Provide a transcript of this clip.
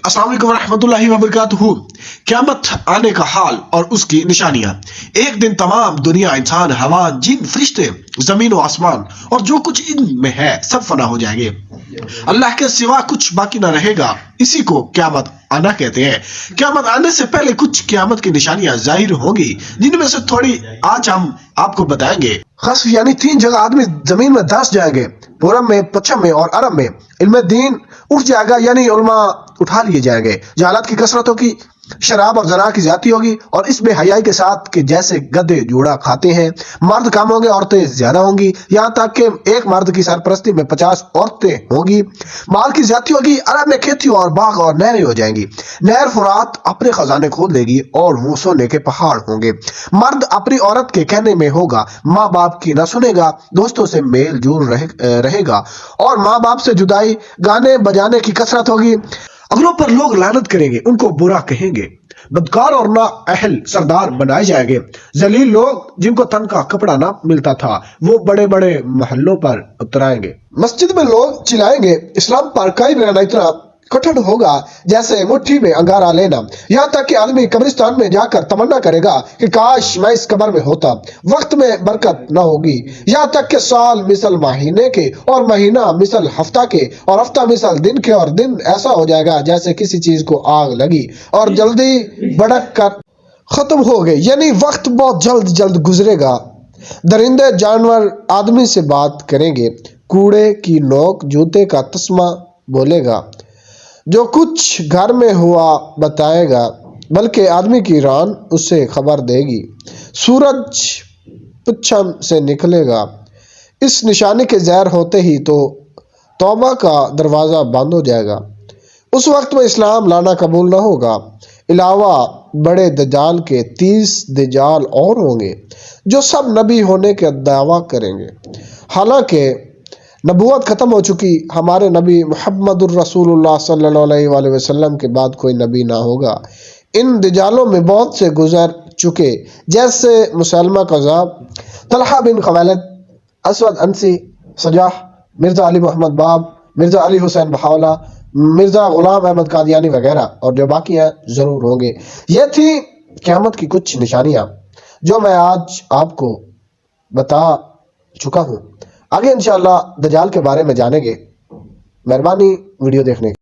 अस्सलाम वालेकुम रहमतुल्लाहि व बरकातुहू। क़यामत आने का हाल और उसकी निशानियां। एक दिन तमाम दुनिया, इंसान, हवा, जिन, फरिश्ते, जमीन व आसमान और जो कुछ इनमें है सब फना हो जाएंगे। अल्लाह के सिवा कुछ बाकी ना रहेगा। इसी को क़यामत आना कहते हैं। क़यामत आने से पहले कुछ क़यामत की निशानियां जाहिर होंगी, जिनमें से थोड़ी आज हम आपको बताएंगे। खस्फ यानी 3 जगह आदमी जमीन में धंस जाएंगे, पूरब में, पश्चिम में और अरब में। इल्म दीन उठ जाएगा यानी उलमा उठा लिए जाएंगे। जहालत की कसरत होगी, शराब और ज़ना की ज्यादती होगी और इस बेहयाई के साथ कि जैसे गधे जूड़ा खाते हैं। मर्द कम होंगे, औरतें ज्यादा होंगी, यहाँ तक कि एक मर्द की सरपरस्ती में 50 औरतें होंगी। माल की ज्यादती होगी। अरब में खेती और बाग और नहरें हो जाएंगी। नहर फुरात अपने खजाने खोल देगी और वो सोने के पहाड़ होंगे। मर्द अपनी औरत के कहने में होगा, माँ बाप की ना सुनेगा, दोस्तों से मेल जोल रहेगा और माँ बाप से जुदाई। गाने बजाने की कसरत होगी। अगलों पर लोग लानत करेंगे, उनको बुरा कहेंगे। बदकार और ना अहल सरदार बनाए जाएंगे। जलील लोग जिनको तन का कपड़ा ना मिलता था, वो बड़े बड़े महलों पर उतराएंगे। मस्जिद में लोग चिल्लाएंगे, इस्लाम पर कायम रहना इतना कठिन होगा जैसे मुट्ठी में अंगारा लेना। यहाँ तक कि आदमी कब्रिस्तान में जाकर तमन्ना करेगा कि काश मैं इस कब्र में होता। वक्त में बरकत न होगी। यहाँ तक कि साल मिसल महीने के और महीना मिसल हफ्ता के और हफ्ता मिसल दिन के और दिन ऐसा हो जाएगा जैसे किसी चीज को आग लगी और जल्दी भड़क कर खत्म हो गई। यानी वक्त बहुत जल्द जल्द गुजरेगा। दरिंदे जानवर आदमी से बात करेंगे। कूड़े की नोक जूते का तस्मा बोलेगा। जो कुछ घर में हुआ बताएगा, बल्कि आदमी की रान उससे खबर देगी। सूरज पश्चिम से निकलेगा। इस निशानी के ज़हर होते ही तो तौबा का दरवाज़ा बंद हो जाएगा। उस वक्त में इस्लाम लाना कबूल न होगा। अलावा बड़े दजाल के 30 दजाल और होंगे जो सब नबी होने का दावा करेंगे। हालांकि नबूवत ख़त्म हो चुकी। हमारे नबी मुहम्मदुर रसूलुल्लाह सल्लल्लाहु अलैहि वसल्लम के बाद कोई नबी ना होगा। इन दजालों में बहुत से गुजर चुके, जैसे मुसलमा कज़ाब, तलहा बिन खवैलद, असवद अंसी, सजाह, मिर्ज़ा अली मोहम्मद बाब, मिर्ज़ा अली हुसैन बहावला, मिर्ज़ा गुलाम अहमद कादियानी वगैरह, और जो बाकी हैं ज़रूर होंगे। ये थी क़यामत की कुछ निशानियाँ जो मैं आज आपको बता चुका हूँ। आगे इंशाअल्लाह दजाल के बारे में जानेंगे। मेहरबानी वीडियो देखने की।